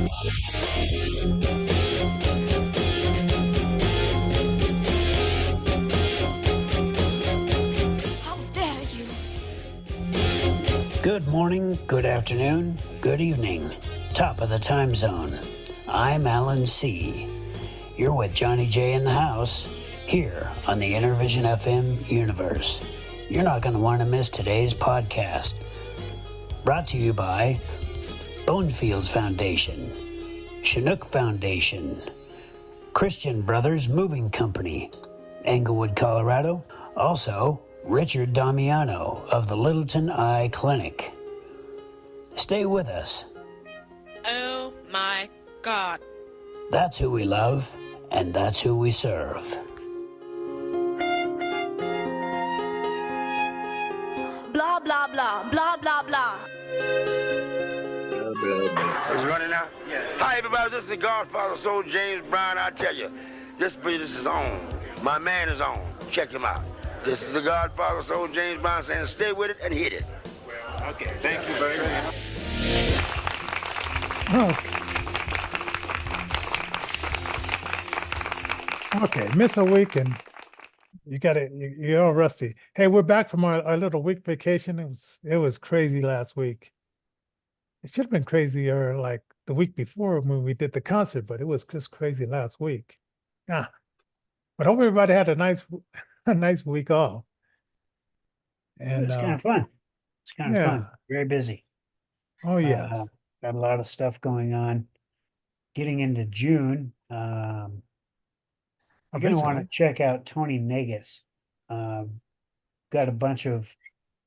How dare you? Good morning, good afternoon, good evening. Top of the time zone. I'm Alan C. You're with Johnny J in the house, here on the Intervision FM universe. You're not going to want to miss today's podcast. Brought to you by Bonefields Foundation, Chinook Foundation, Christian Brothers Moving Company, Englewood, Colorado. Also, Richard Damiano of the Littleton Eye Clinic. Stay with us. Oh my God. That's who we love, and that's who we serve. Blah, blah, blah, blah, blah, blah. Is it running now? Yeah. Hi, everybody. This is the Godfather Soul James Brown. I tell you, this business is on. My man is on. Check him out. This is the Godfather Soul James Brown saying stay with it and hit it. Okay, thank you very much. Okay, miss a week and you got it. You're all rusty. Hey, we're back from our little week vacation. It was crazy last week. It should have been crazier like the week before when we did the concert, but it was just crazy last week. But hope everybody had a nice week off. And It's kind of fun. It's kind of fun. Very busy. Oh yes. Got a lot of stuff going on. Getting into June, you're going to want to check out Tony Negus. Got a bunch of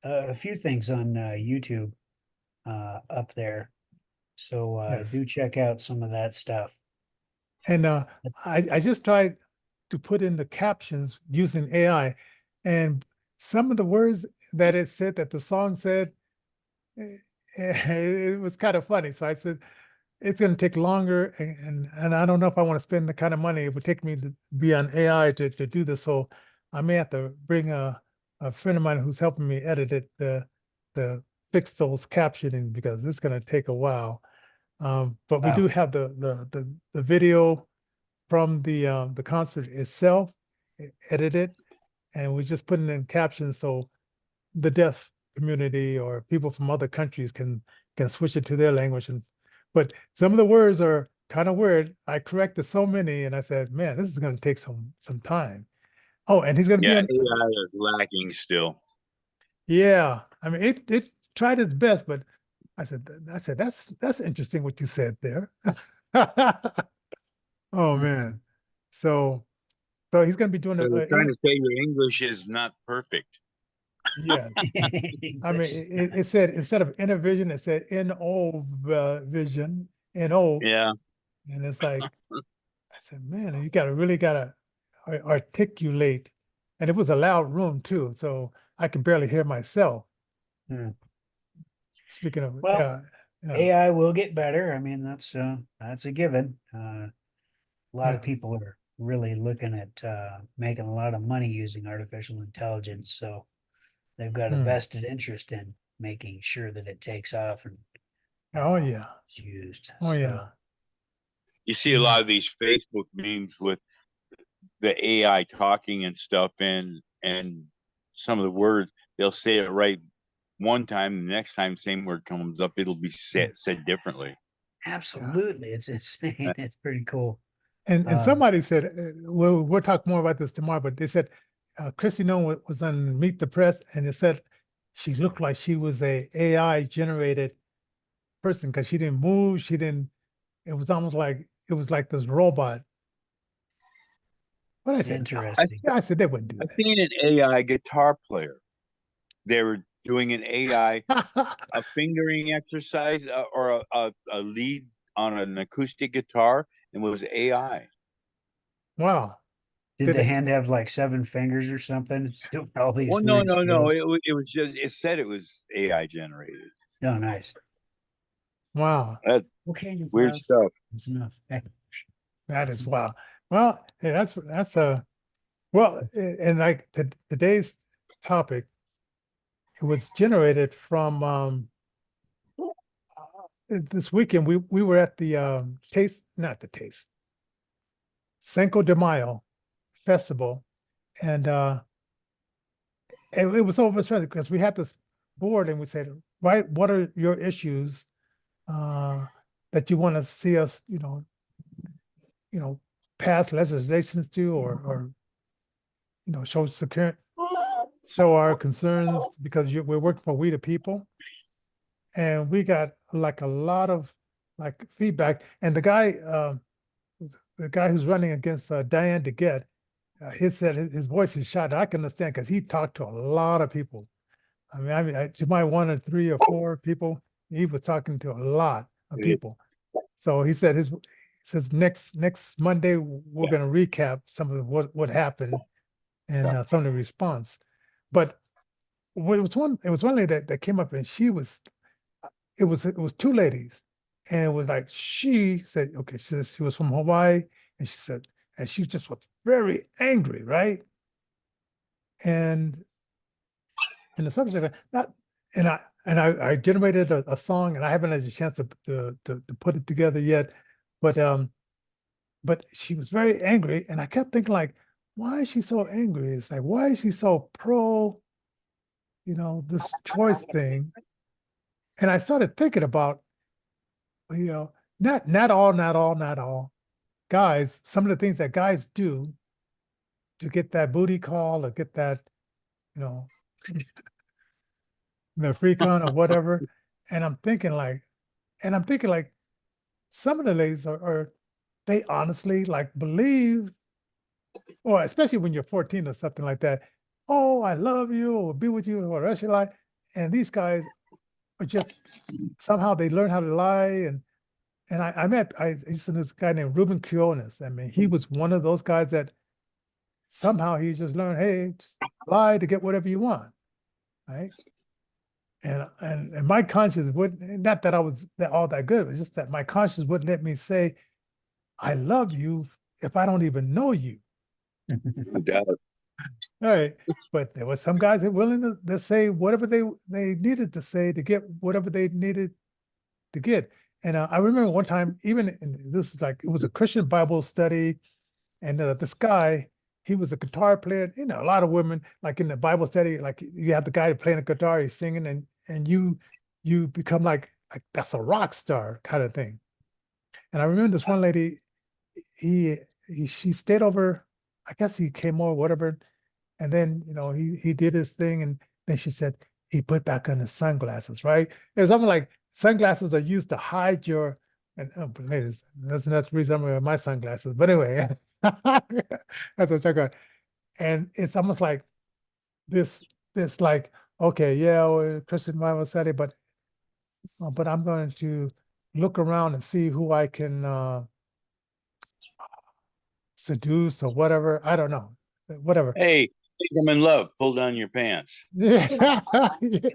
a few things on YouTube up there, so Yes. do check out some of that stuff. And I just tried to put in the captions using AI, and some of the words that it said that the song said, it was kind of funny. So I said, it's going to take longer, and I don't know if I want to spend the kind of money it would take me to be on AI to do this. So I may have to bring a friend of mine who's helping me edit it the fix those captioning, because it's going to take a while. But we do have the video from the concert itself edited, and we're just putting in captions so the deaf community or people from other countries can switch it to their language. But some of the words are kind of weird. I corrected so many, and I said, man, this is going to take some time. Oh, and he's going to be on. AI is lacking still. Yeah, I mean, it tried its best, but I said that's interesting what you said there. Oh man, so he's going to be doing So they're trying to say your English is not perfect. yes. I mean, it said instead of Intervision, it said NO vision, NO. Yeah. And it's like, I said, man, you really gotta articulate, and it was a loud room too, so I could barely hear myself. Speaking of, Well, AI will get better. I mean, that's a given. A lot of people are really looking at making a lot of money using artificial intelligence, so they've got a vested interest in making sure that it takes off and it's used. You see a lot of these Facebook memes with the AI talking and stuff, and some of the words, they'll say it right one time, the next time same word comes up, it'll be said differently. Absolutely. It's insane. It's pretty cool. And somebody said, we'll talk more about this tomorrow, but they said Chrissy Nolan was on Meet the Press, and it said she looked like she was a AI generated person because she didn't move. It was almost like it was like this robot. What I said? Interesting. I said they wouldn't do that. I've seen an AI guitar player. They were doing an AI a fingering exercise or a lead on an acoustic guitar, and it was AI. Wow. Did the hand have like 7 fingers or something? All these no. It was just, it said it was AI generated. Oh, nice. Wow. Okay. Weird stuff. That's enough. That is wow. Well, hey, that's well, and like today's topic, it was generated from this weekend we were at the Cinco de Mayo festival, and it was so frustrating because we had this board and we said, right, what are your issues that you want to see us, pass legislations to, or show our concerns because we're working for we the people. And we got like a lot of like feedback. And the guy who's running against Diane DeGette, he said his voice is shot. I can understand because he talked to a lot of people. To my one or three or four people, he was talking to a lot of people. So he said says next Monday we're going to recap some of what happened and some of the response. But it was one lady that came up and it was two ladies, and it was like she said, okay, she said she was from Hawaii, and she said, and she just was very angry, right? And the subject that I generated a song, and I haven't had a chance to put it together yet, but she was very angry, and I kept thinking like, why is she so angry? It's like, why is she so pro, this choice thing? And I started thinking about, not all guys, some of the things that guys do to get that booty call or get that, you know, the freak on or whatever. And I'm thinking like some of the ladies are they honestly like believe, or especially when you're 14 or something like that, oh, I love you or will be with you for the rest of your life. And these guys are just somehow they learn how to lie. And I used to know this guy named Ruben Quiones. I mean, he was one of those guys that somehow he just learned, hey, just lie to get whatever you want, right? And my conscience wouldn't, not that I was all that good, it was just that my conscience wouldn't let me say, I love you if I don't even know you. All right. But there were some guys that were willing to say whatever they needed to say to get whatever they needed to get. And I remember one time, this is like, it was a Christian Bible study. And this guy, he was a guitar player. A lot of women, like in the Bible study, like you have the guy playing the guitar, he's singing, and you become like that's a rock star kind of thing. And I remember this one lady, she stayed over, I guess he came over, whatever. And then, he did his thing. And then she said, he put back on his sunglasses, right? It's something like sunglasses are used to hide your, and ladies, that's not the reason I'm wearing my sunglasses. But anyway, that's what I'm talking about. And it's almost like this like, okay, yeah, well, Christian Bible study, but I'm going to look around and see who I can seduce or whatever. I don't know, whatever. Hey, think I'm in love. Pull down your pants. Yeah. Yeah.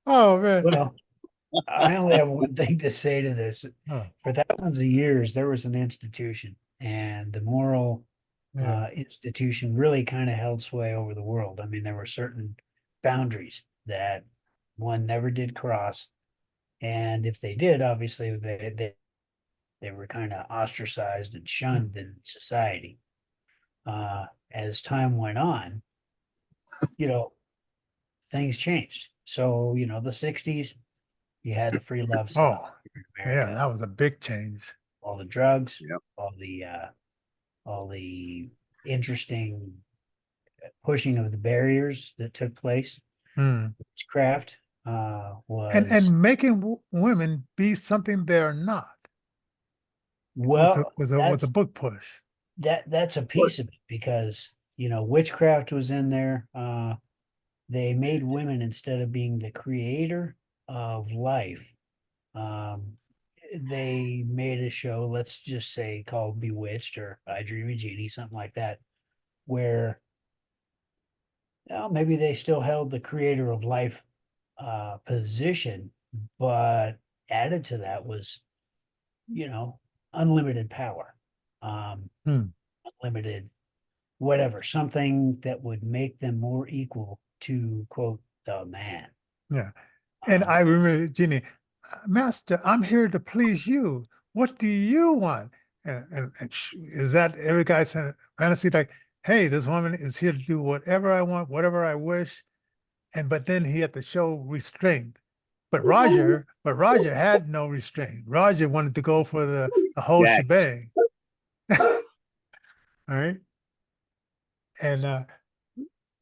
Oh man. Well, I only have one thing to say to this. Oh, For thousands of years, there was an institution, and the moral yeah. institution really kind of held sway over the world. I mean, there were certain boundaries that one never did cross, and if they did, obviously they were kind of ostracized and shunned in society. As time went on, things changed. So, the 60s, you had the free love stuff Oh, in yeah, America, that was a big change. all the drugs, Yep. all the interesting pushing of the barriers that took place. Hmm. Witchcraft was And making women be something they're not well, was a book push. that's a piece of it because witchcraft was in there. They made women, instead of being the creator of life, um, they made a show, let's just say, called Bewitched or I Dream of Jeannie, something like that, where maybe they still held the creator of life position, but added to that was, unlimited power, Hmm. unlimited whatever, something that would make them more equal to, quote, the man. Yeah. And Um, I remember, Jeannie, Master, I'm here to please you. What do you want? Is that every guy's fantasy like, hey, this woman is here to do whatever I want, whatever I wish. But then he had to show restraint. But Roger had no restraint. Roger wanted to go for the whole Yeah. shebang. All right. And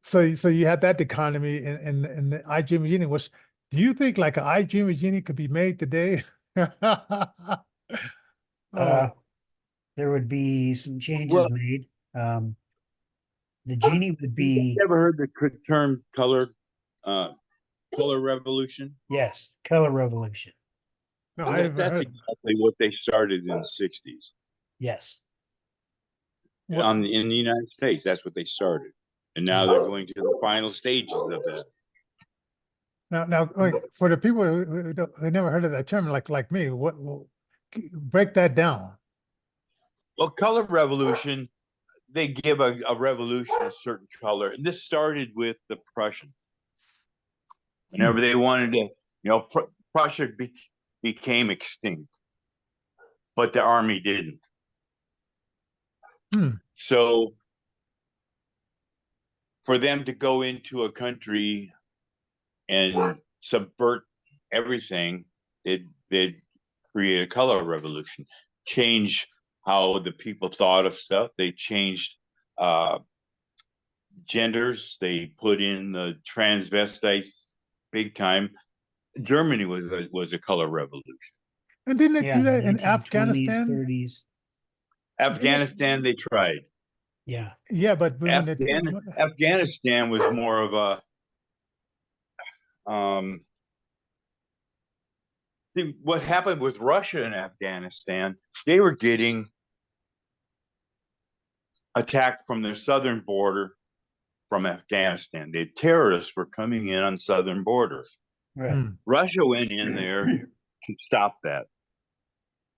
so you had that economy in the iDream Genie. Which do you think like an iDream Genie could be made today? Uh, Oh, there would be some changes Well, made. The genie would you be, ever heard the term color revolution? yes, color revolution. no, Well, I haven't that's heard. exactly what they started in the 60s. Yes. What? In the United States, that's what they started. And now they're going to the final stages of that. Now, wait, for the people who never heard of that term, like me, break that down? Well, color revolution, they give a revolution a certain color. And this started with the Prussians. Whenever they wanted to, Prussia became extinct, but the army didn't. Hmm. So for them to go into a country and subvert everything, they'd create a color revolution, change how the people thought of stuff. They changed genders. They put in the transvestites big time. Germany was a color revolution. And didn't they Yeah, do that in 1920s, Afghanistan? 30s. Afghanistan, they tried. Yeah. Yeah, but when it, Afghanistan was more of a see, what happened with Russia and Afghanistan, they were getting attacked from their southern border from Afghanistan. The terrorists were coming in on southern borders. Right. Russia went in there to stop that,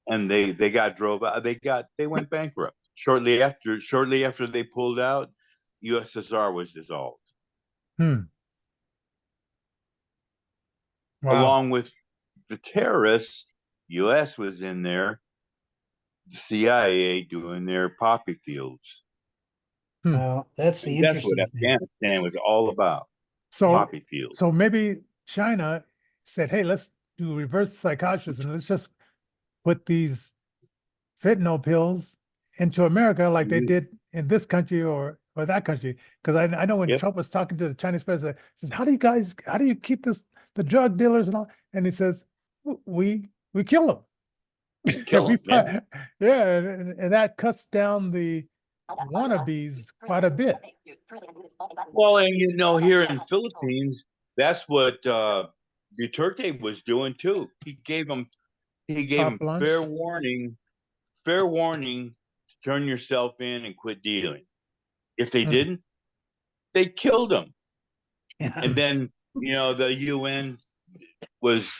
and they got drove out. They went bankrupt shortly after. Shortly after they pulled out, USSR was dissolved. Wow. Along with the terrorists, U.S. was in there, the CIA doing their poppy fields. Well, that's the And that's what interesting thing. Afghanistan was all about. So Poppy fields. so maybe China said, hey, let's do reverse psychosis and let's just put these fentanyl pills into America like they did in this country or that country. Because I know when Yep. Trump was talking to the Chinese president, says, how do you keep the drug dealers and all? And he says, we kill them. Kill them. Yeah. Yeah, and that cuts down the wannabes quite a bit. Well, and here in Philippines, that's what Duterte was doing too. He gave them Carte blanche. fair warning to turn yourself in and quit dealing. If they didn't, they killed them. Yeah. And then, the UN was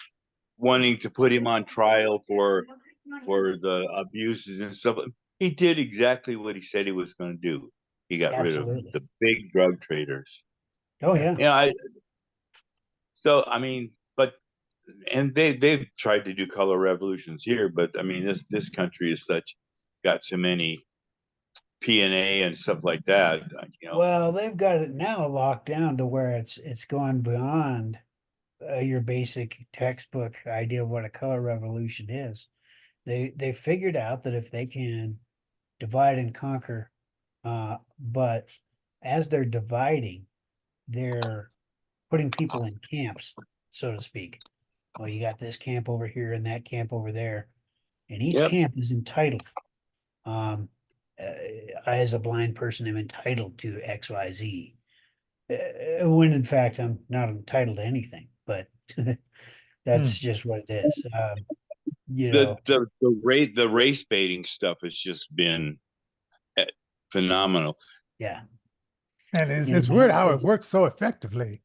wanting to put him on trial for the abuses and stuff. He did exactly what he said he was going to do. He got rid of Absolutely. the big drug traders. Oh, yeah. And they've tried to do color revolutions here, but I mean this country is got so many P&A and stuff like that. Well, they've got it now locked down to where it's gone beyond your basic textbook idea of what a color revolution is. They figured out that if they can divide and conquer, but as they're dividing, they're putting people in camps, so to speak. Well, you got this camp over here and that camp over there, and each Yep. camp is entitled. I, as a blind person, am entitled to X, Y, Z. When in fact I'm not entitled to anything, but that's just what it is. The race baiting stuff has just been phenomenal. Yeah. And it's weird how it works so effectively.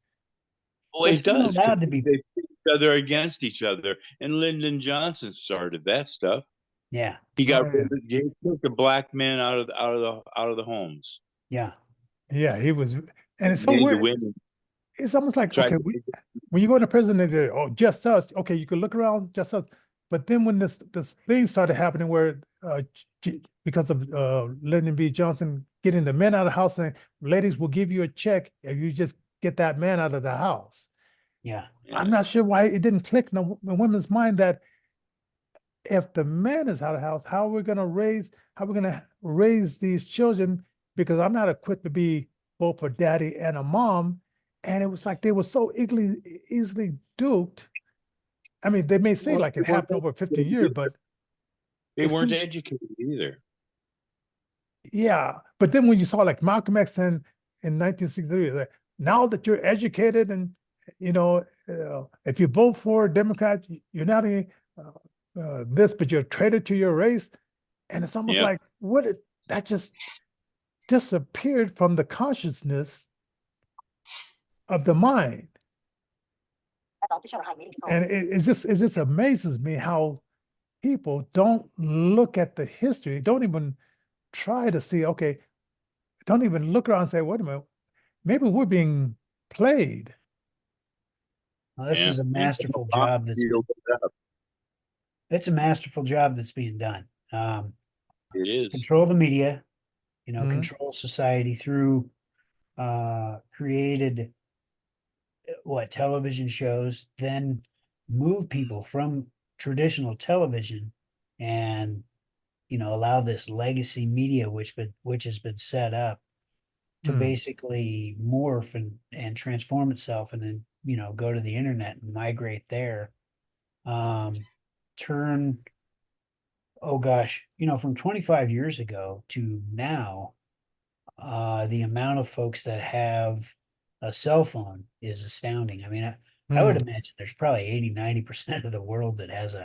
Well, it been does. allowed to be. They put each other against each other, and Lyndon Johnson started that stuff. Yeah. He took the black men out of the homes. Yeah. Yeah, he was, and it's so Made the weird. women. it's almost like, Try okay, when you go into prison, they say, oh, just us. Okay, you could look around, just us. But then when this thing started happening where because of Lyndon B. Johnson getting the men out of the house and ladies will give you a check if you just get that man out of the house. Yeah. I'm not sure why it didn't click in the women's mind that if the man is out of the house, how are we going to raise these children? Because I'm not equipped to be both a daddy and a mom. And it was like they were so easily duped. I mean, they may say Well, like it happened over 50 years, but they it weren't seemed, educated either. yeah. But then when you saw like Malcolm X in 1963, like, now that you're educated and, if you vote for a Democrat, you're not this, but you're a traitor to your race. And it's almost Yeah. like, that just disappeared from the consciousness of the mind. And it just amazes me how people don't look at the history, don't even try to see, okay, don't even look around and say, wait a minute, maybe we're being played. Well, this Yeah. is a masterful job it's a masterful job that's being done. It is. Control the media, Mhm. control society through created television shows, then move people from traditional television and allow this legacy media which has been set up to Mm. basically morph and transform itself and then go to the internet and migrate there. Turn, oh gosh, from 25 years ago to now, the amount of folks that have a cell phone is astounding. I mean, I would Mm. imagine there's probably 80-90% of the world that has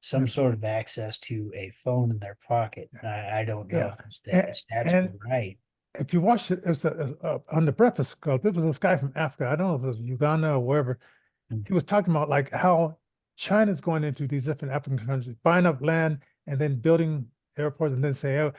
some Yeah. sort of access to a phone in their pocket. I don't know Yeah. if the And, stats are and right. if you watch it, it's on the Breakfast Club, it was this guy from Africa. I don't know if it was Uganda or wherever. Mm. He was talking about like how China's going into these different African countries, buying up land and then building airports and then say, oh,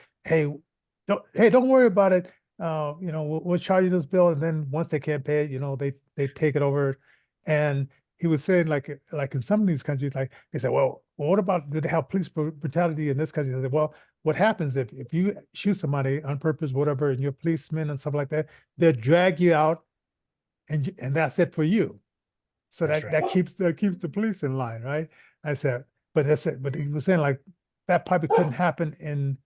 don't worry about it. We'll charge you this bill. And then once they can't pay it, they take it over. And he was saying like in some of these countries, like they said, well, what about, do they have police brutality in this country? They said, well, what happens if you shoot somebody on purpose, whatever, and you're a policeman and stuff like that, they'll drag you out and that's it for you. So That's that keeps the police in line, right? I said, but that's it. But he was saying like that probably couldn't happen in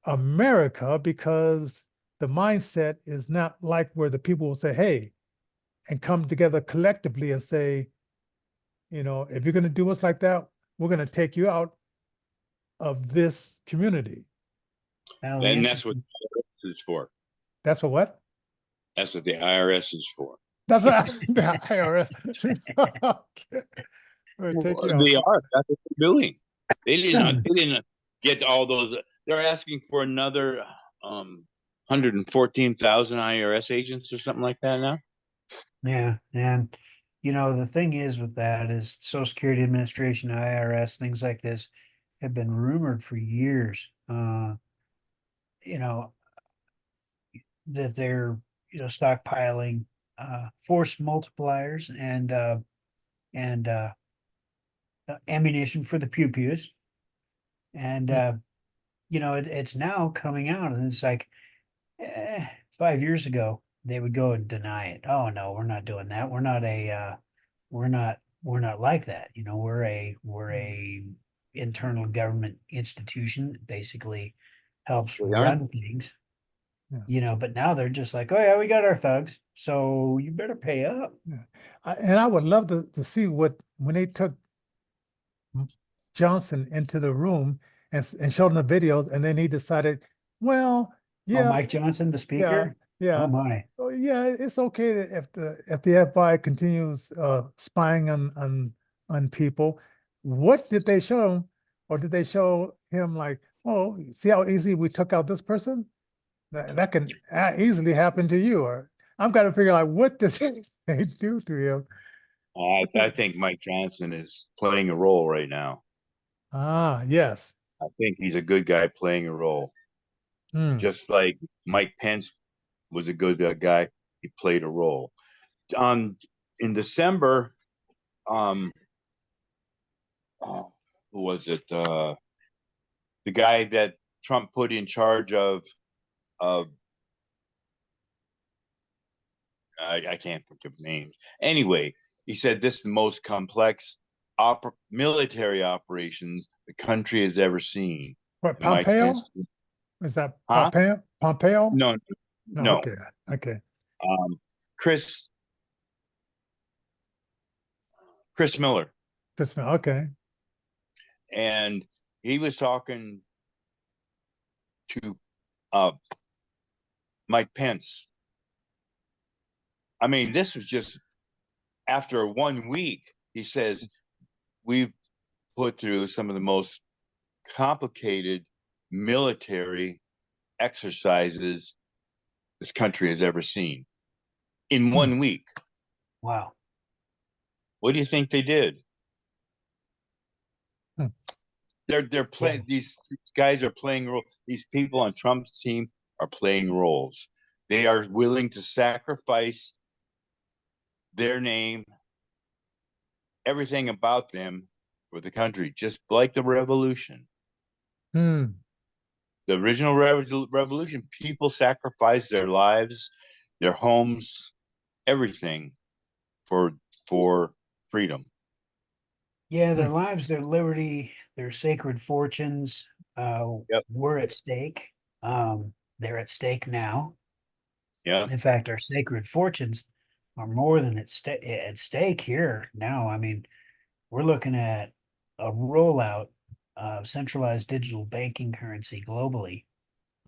America because the mindset is not like where the people will say, hey, and come together collectively and say, if you're going to do us like that, we're going to take you out of this community. Well, And that's what IRS is for. That's for what? That's what the IRS is for. That's what the IRS. Okay. Take you out. They are. That's what they're doing. They didn't get all those. They're asking for another 114,000 IRS agents or something like that now. Yeah, and the thing is with that is Social Security Administration, IRS, things like this have been rumored for years. That they're stockpiling force multipliers and ammunition for the pew pews, and it's now coming out, and it's like 5 years ago they would go and deny it. Oh no, we're not doing that. We're not like that. We're a internal government institution that basically helps They are. run things. Yeah. But now they're just like, oh yeah, we got our thugs, so you better pay up. Yeah. And I would love to see when they took Johnson into the room and showed him the videos, and then he decided, well, Oh, yeah, Mike Johnson, the yeah, speaker. yeah. Oh my. Oh, yeah, it's okay if the FBI continues spying on people. What did they show him, or did they show him like, oh, see how easy we took out this person? That can easily happen to you. Or I'm got to figure out what does they do to him. I think Mike Johnson is playing a role right now. Ah, yes. I think he's a good guy playing a role. Hmm. Just like Mike Pence was a good guy. he played a role. In December, oh, who was it? The guy that Trump put in charge of I can't think of names. Anyway, he said this is the most complex military operations the country has ever seen. What, And Mike Pompeo? Pence, Is that huh? Pompeo? Pompeo? No, No, no. okay, okay. Um, Chris Miller, Just okay. and he was talking to uh, Mike Pence. I mean, this was just after 1 week. He says we've put through some of the most complicated military exercises this country has ever seen in 1 week. Wow. What do you think they did? Hmm. They're playing these guys are playing roles. These people on Trump's team are playing roles. They are willing to sacrifice their name, everything about them for the country, just like the revolution. Hmm. The original revolution, people sacrificed their lives, their homes, everything for freedom. Yeah, their lives, their liberty, their sacred fortunes Yep. were at stake. They're at stake now. Yeah. In fact, our sacred fortunes are more than at stake here now. I mean, we're looking at a rollout of centralized digital banking currency globally.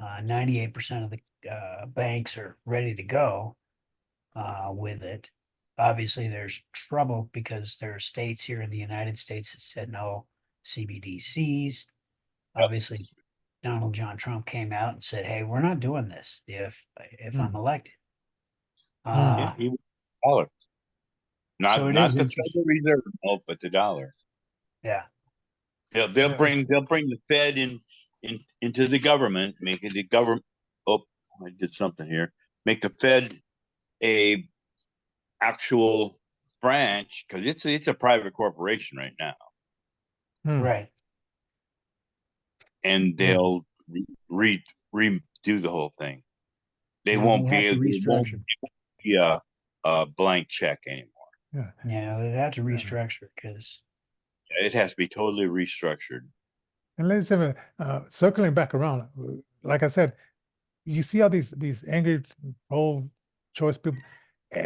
98% of the banks are ready to go with it. Obviously, there's trouble because there are states here in the United States that said no CBDCs. Yep. Obviously, Donald John Trump came out and said, "Hey, we're not doing this if I'm elected." Yeah, he was a dollar. So it Not is the interesting. Federal Reserve note, but the dollar. Yeah, They'll Yeah. bring the Fed into the government, making the government. Oh, I did something here. Make the Fed a actual branch because it's a private corporation right now, right. and Yeah. they'll redo the whole thing. They Yeah, won't they have to It won't restructure. be a blank check anymore. Yeah. Yeah, they have to restructure because It has to be totally restructured. And ladies and gentlemen, circling back around, like I said, you see all these angry pro-choice people,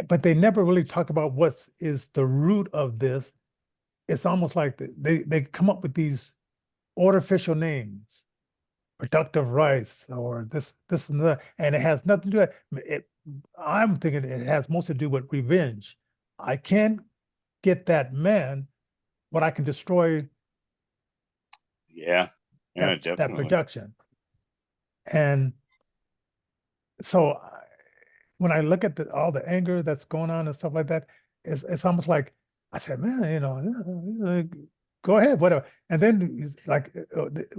but they never really talk about what is the root of this. It's almost like they come up with these artificial names, productive rights, or this and that, and it has nothing to do with it. I'm thinking it has most to do with revenge. I can't get that man, but I can destroy Yeah, that definitely. production. And so when I look at all the anger that's going on and stuff like that, it's almost like I said, man, go ahead, whatever. And then it's like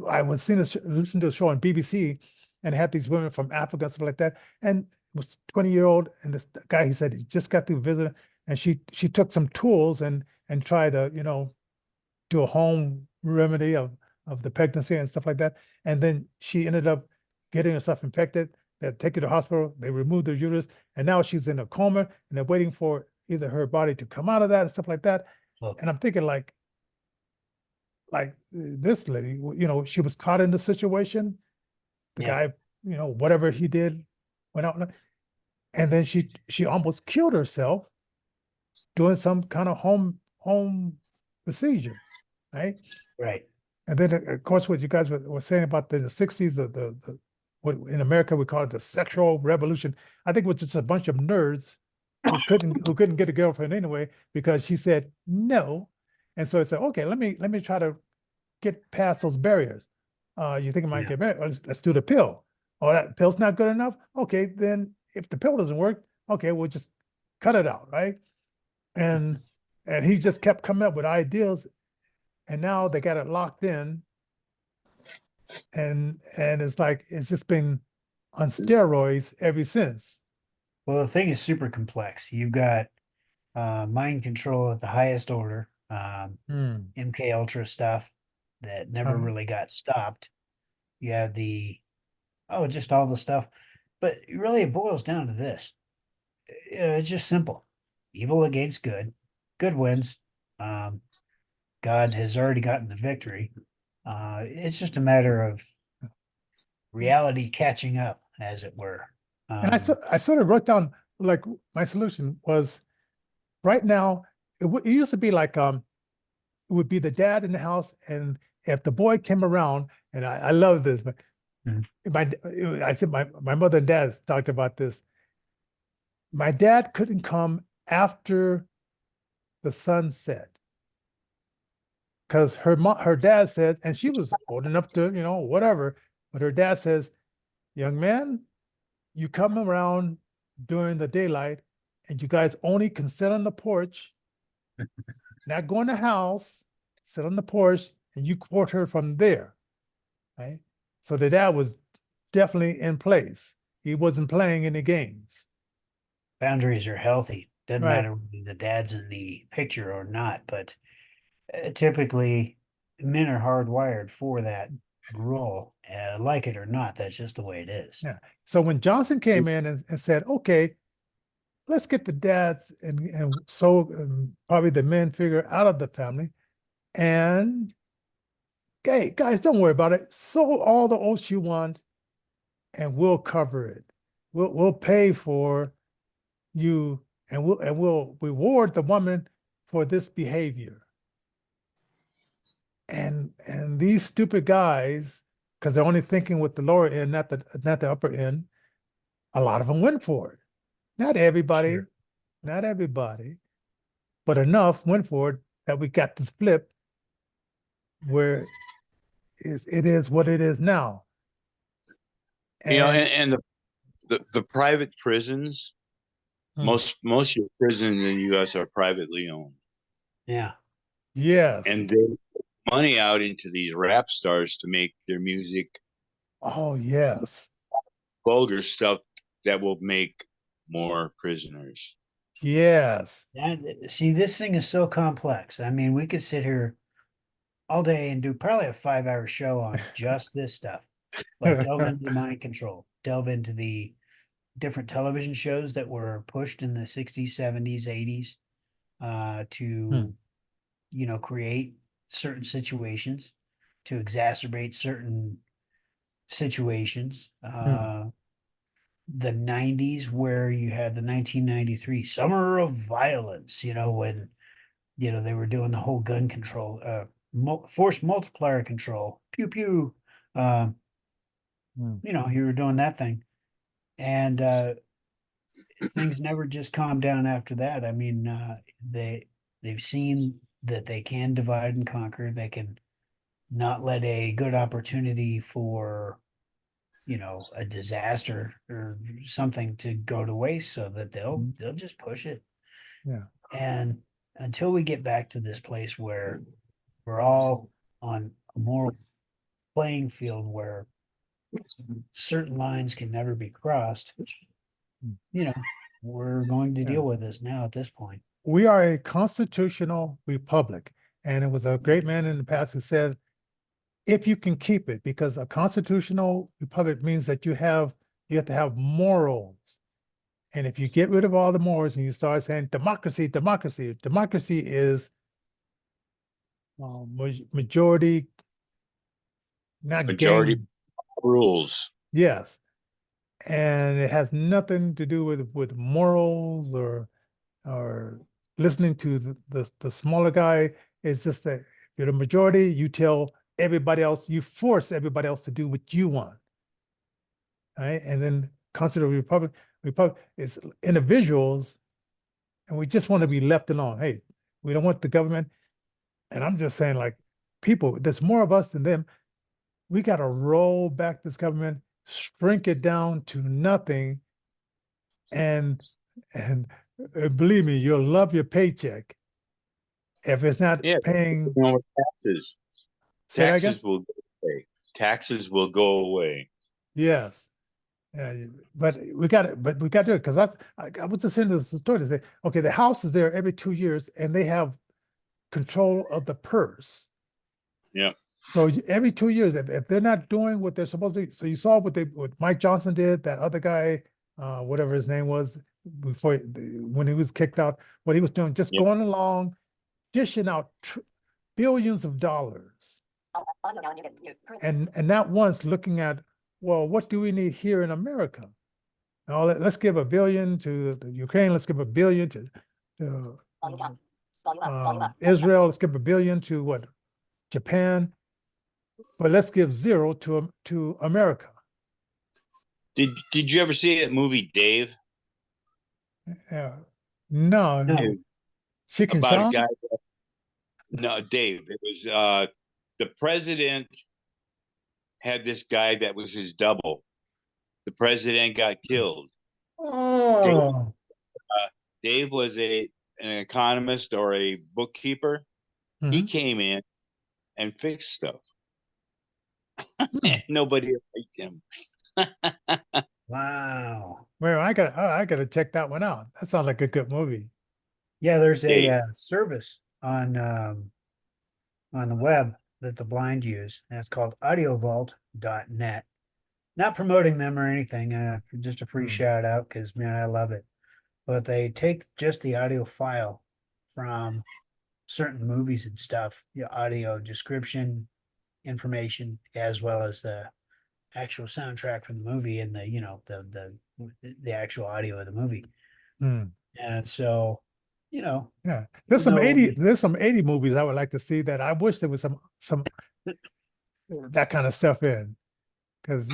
I was listen to a show on BBC, and it had these women from Africa and stuff like that, and it was 20-year-old, and this guy, he said he just got to visit, and she took some tools and tried to do a home remedy of the pregnancy and stuff like that, and then she ended up getting herself infected. They take her to the hospital, they removed her uterus, and now she's in a coma, and they're waiting for either her body to come out of that and stuff like that. look, And I'm thinking this lady, she was caught in the situation. The yeah, guy, whatever he did, went out, and then she almost killed herself doing some kind of home procedure, right? right. And then, of course, what you guys were saying about the 60s, the what in America we call it the sexual revolution. I think it was just a bunch of nerds who couldn't get a girlfriend anyway because she said no, and so I said, okay, let me try to get past those barriers. You think it might Yeah. get better? Let's do the pill. Oh, that pill's not good enough. Okay, then if the pill doesn't work, okay, we'll just cut it out, right? And he just kept coming up with ideas, and now they got it locked in, and it's like it's just been on steroids ever since. Well, the thing is super complex. You've got mind control at the highest order, Hmm. MK Ultra stuff that never Uh, really got stopped. You have just all the stuff. But really, it boils down to this. It's just simple. Evil against good. Good wins. Um, God has already gotten the victory. It's just a matter of reality catching up, as it were. and Um, I sort of wrote down like my solution was right now. It used to be like it would be the dad in the house, and if the boy came around, and I love this, but Mhm. my I said my mother and dad talked about this. My dad couldn't come after the sun set because her dad said, and she was old enough to whatever, but her dad says, young man, you come around during the daylight, and you guys only can sit on the porch, not go in the house, sit on the porch, and you court her from there, right? So the dad was definitely in place. He wasn't playing any games, Boundaries are healthy. Doesn't right? matter whether the dad's in the picture or not, but typically men are hardwired for that role, like it or not. That's just the way it is. Yeah. So when Johnson came in and said, okay, let's get the dads and probably the men figure out of the family. And hey, guys, don't worry about it. Sow all the oats you want, and we'll cover it. We'll pay for you, and we'll reward the woman for this behavior. And these stupid guys, because they're only thinking with the lower end, not the upper end, a lot of them went for it. Not everybody, Sure. not everybody, but enough went for it that we got this flip where it is what it is now. You know, And and the private prisons, hmm, most of your prisons in the U.S. are privately owned, Yeah. yes, and they put money out into these rap stars to make their music oh yes, vulgar stuff that will make more prisoners. yes. See, this thing is so complex. I mean, we could sit here all day and do probably a 5 hour show on just this stuff. Like delve into the mind control, delve into the different television shows that were pushed in the 60s, 70s, 80s Hmm, to, create certain situations, to exacerbate certain situations. hmm, The 90s, where you had the 1993 Summer of Violence, when, they were doing the whole gun control, force multiplier control, pew pew. Uh, hmm, you were doing that thing. And things never just calmed down after that. I mean, they've seen that they can divide and conquer. They can not let a good opportunity for a disaster or something to go to waste, so that they'll hmm, they'll just push it. yeah, And until we get back to this place where we're all on a moral playing field where certain lines can never be crossed, hmm, you know, we're going to yeah. deal with this now at this point. We are a constitutional republic, and it was a great man in the past who said, if you can keep it, because a constitutional republic means that you have to have morals. And if you get rid of all the morals and you start saying democracy, democracy, democracy is majority, not Majority game. rules. Yes. And it has nothing to do with morals or listening to the smaller guy. It's just that if you're the majority, you tell everybody else, you force everybody else to do what you want. Right. And then constitutional republic is individuals, and we just want to be left alone. Hey, we don't want the government. And I'm just saying, like, people, there's more of us than them. We got to roll back this government, shrink it down to nothing, and and believe me, you'll love your paycheck if it's not Yeah, paying. taxes. Say that again. Taxes will go away. Taxes will go away. Yes, But we got it. But we got to do it because I was just hearing this story to say, okay, the House is there every 2 years, and they have control of the purse. Yeah. So every 2 years, if they're not doing what they're supposed to, so you saw what Mike Johnson did, that other guy, whatever his name was, before when he was kicked out, what he was doing, just Yeah. going along, dishing out billions of dollars, and not once looking at, well, what do we need here in America? Now let's give $1 billion to the Ukraine. Let's give $1 billion to Israel. Let's give $1 billion to what, Japan, but let's give zero to America. Did you ever see that movie Dave? No, No. Chicken About a Song? guy. No, Dave. It was the president had this guy that was his double. The president got killed. Oh, Dave was an economist or a bookkeeper. He Mhm. came in and fixed stuff. Hmm. And nobody liked him. wow. Well, I gotta check that one out. That sounds like a good movie. Yeah, there's a Dave. service on the web that the blind use, and it's called audiovault.net. Not promoting them or anything, just a free Hmm. shout out because man, I love it. But they take just the audio file from certain movies and stuff, audio description, information, as well as the actual soundtrack from the movie and the actual audio of the movie. Hmm. And so, Yeah, even though there's some 80 movies I would like to see that I wish there was some that kind of stuff in, because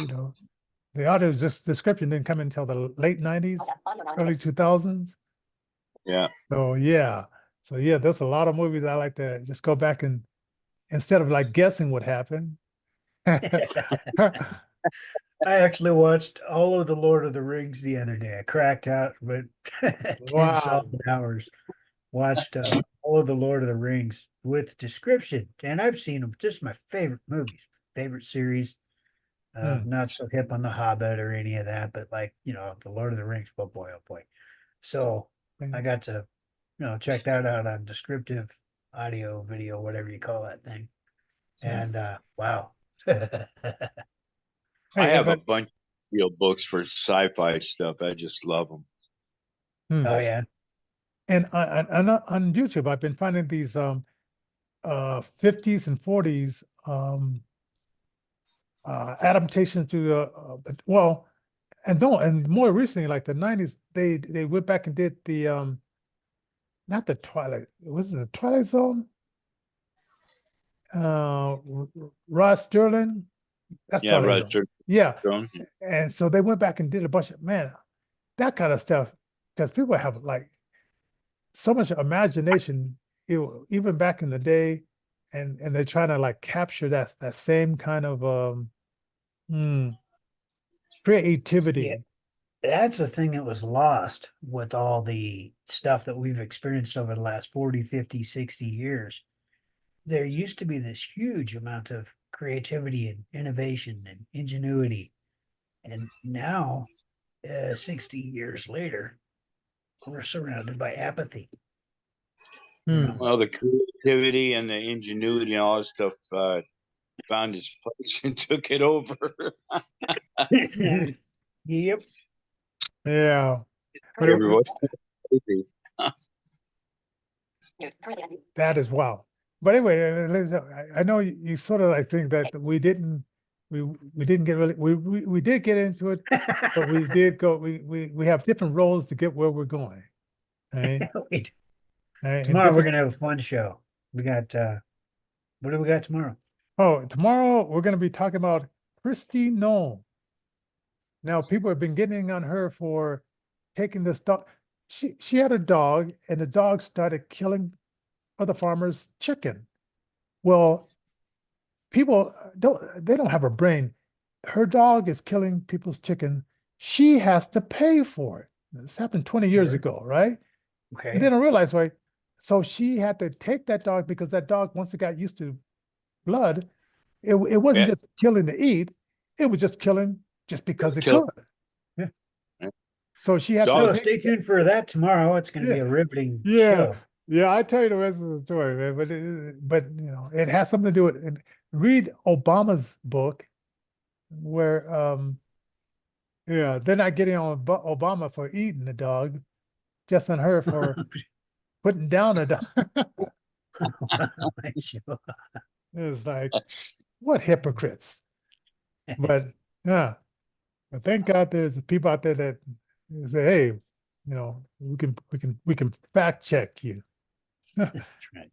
the audio just description didn't come until the late 90s, early 2000s. Yeah. So yeah, there's a lot of movies I like to just go back and, instead of like guessing what happened. I actually watched all of the Lord of the Rings the other day. I cracked out about 10 Wow. solid hours. Watched all of the Lord of the Rings with description. And I've seen them, just my favorite movies, favorite series. Hmm. Not so hip on The Hobbit or any of that, but like, the Lord of the Rings, oh boy, oh boy. So I got to, check that out on descriptive audio, video, whatever you call that thing. And wow. I Hey, have a but bunch of real books for sci-fi stuff. I just love them. Oh yeah. and on YouTube, I've been finding these 50s and 40s adaptations to well, and more recently, like the 90s, they went back and did the not the Twilight, was it the Twilight Zone? Rod Sterling, that's Yeah, Twilight Zone. Roger. Yeah, Stone. and so they went back and did a bunch of, man, that kind of stuff, because people have like so much imagination, even back in the day, and they're trying to like capture that same kind of hmm, Yeah, creativity. that's the thing that was lost with all the stuff that we've experienced over the last 40, 50, 60 years. There used to be this huge amount of creativity and innovation and ingenuity. And now, 60 years later, we're surrounded by apathy. Hmm. Well, the creativity and the ingenuity and all that stuff found its place and took it over. Yep. Yeah, but Everyone. Crazy. that is wow. But anyway, I know you sort of, I think that we didn't get really, we did get into it, but we did go, we have different roles to get where we're going, right? Wait. Right? And Tomorrow we're different. gonna have a fun show. We got what do we got tomorrow? Oh, tomorrow we're going to be talking about Christy Knoll. Now, people have been getting on her for taking this dog. She had a dog, and the dog started killing other farmers' chicken. Well, people don't have a brain. Her dog is killing people's chicken. She has to pay for it. This happened 20 years Sure. ago, right? Okay. And they don't realize, right? So she had to take that dog, because that dog, once it got used to blood, it wasn't Yeah. just killing to eat, it was just killing just because Just it kill. could. So she had So to So take, stay tuned for that tomorrow. It's going to be a riveting yeah, show. yeah. I tell you the rest of the story, man. But it has something to do with it. Read Obama's book, where yeah, they're not getting on Obama for eating the dog, just on her for putting down a dog. It's like, what hypocrites. But yeah, but thank God there's people out there that say, hey, we can fact check you. That's right.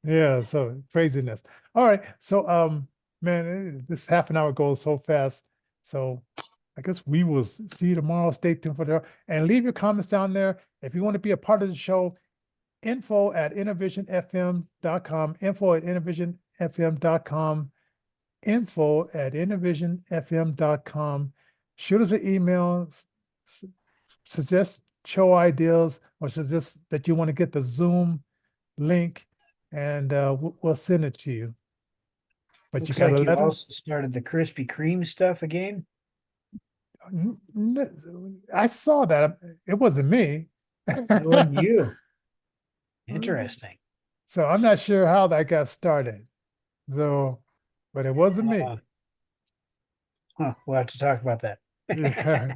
Yeah, so craziness. All right. So man, this half an hour goes so fast. So I guess we will see you tomorrow. Stay tuned for there. And leave your comments down there. If you want to be a part of the show, info@innovationfm.com, info@innovationfm.com, info@innovationfm.com. Shoot us an email, suggest show ideas, or suggest that you want to get the Zoom link, and we'll send it to you. But you Looks got like a you letter? also started the Krispy Kreme stuff again. I saw that. It wasn't me. That wasn't you. Interesting. So I'm not sure how that got started, though, but it wasn't me. We'll have to talk about that. Yeah,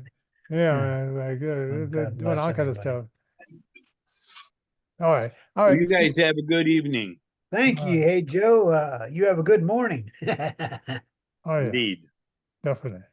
yeah, Hmm. man. Like they're God doing bless all kind of everybody. stuff. All right, all you right. guys have a good evening. Thank you. Hey, Joe, you have a good morning. Oh yeah, Indeed. definitely.